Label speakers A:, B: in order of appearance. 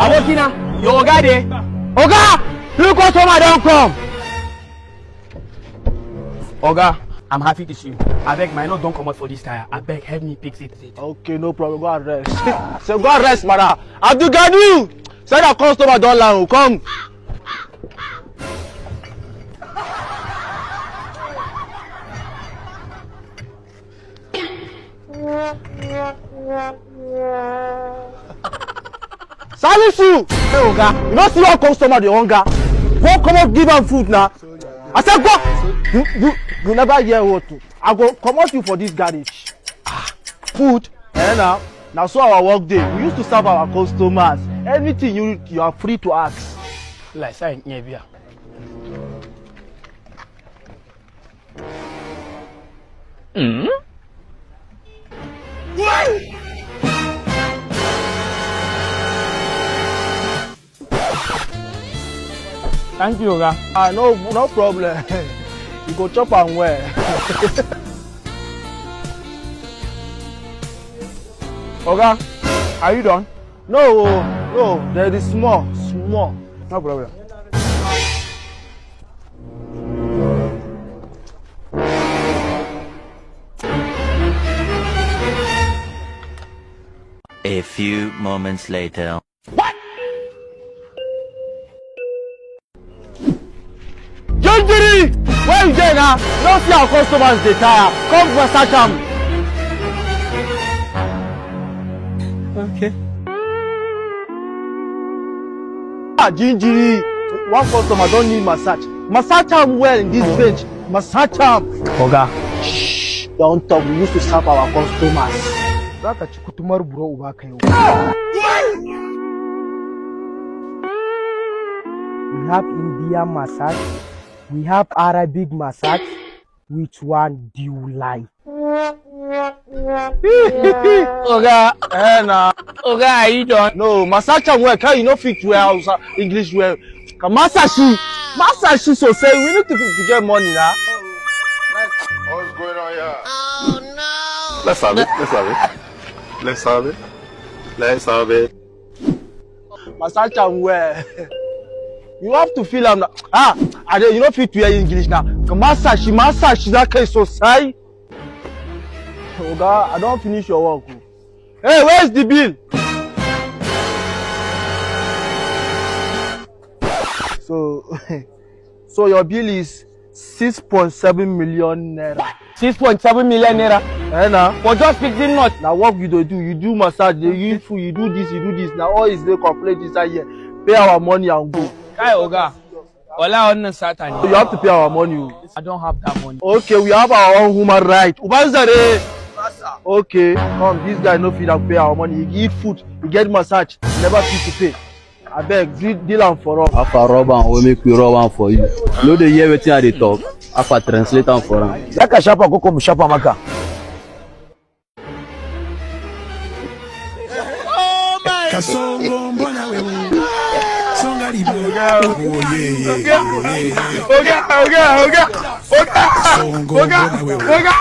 A: Abokina, your Oga there. Oga, look what my don't come. Oga, I'm happy to see you. I beg my don't come out for this tire. I beg help me fix it.
B: Okay, no problem. Go and rest. So go and rest, brother. Abdul Gani, say that customer don't lie. Come. Salisu! Hey, Oga, you don't see your customer the hunger. Go come out, give them food now. I said go. You never hear what to. I go come out you for this garage. Food. Now so our work day. We used to serve our customers. Anything you are free to ask.
A: Like say here. Thank you, Oga.
B: No problem. You go chop and wear.
A: Oga, are you done?
B: No, there is small. No problem.
C: A few moments later.
B: What? Jojiri! Where you there now? Don't see our customers they tire. Come for Sacham.
A: Okay.
B: Jinjiri, one customer don't need massage. Massage him well in this bench. Massage him.
A: Oga.
B: Shh. Don't talk. We used to serve our customers. We
D: have Indian massage. We have Arabic massage. Which one do you like?
B: Oga, Oga, are you done? No, massage well. Can you not fit well Hausa English well? Massage so say we need to get money now.
E: What's going on here?
F: Oh no!
E: Let's have it.
B: Massage well. You have to feel am now. You don't fit wear English now. Massage that case so say. Oga, I don't finish your work. Hey, where's the bill? So your bill is 6.7 million naira.
A: 6.7 million naira.
B: Now
A: for just fixing nuts.
B: Now what you do? You do massage, you eat food, you do this. Now all is the complaint inside here. Pay our money and go.
A: Hey, Oga. Ola on Satan.
B: You have to pay our money.
A: I don't have that money.
B: Okay, we have our own human right. Okay, come. This guy no fit pay our money. He eat food, he get massage, he never fit to pay. I beg, deal am for us.
G: After rob am, we make we rob am for you. No dey hear wetin I dey talk. After translate am for am.
B: Yaka shapa go come shapa maka.
F: Oh my God!
A: Oga.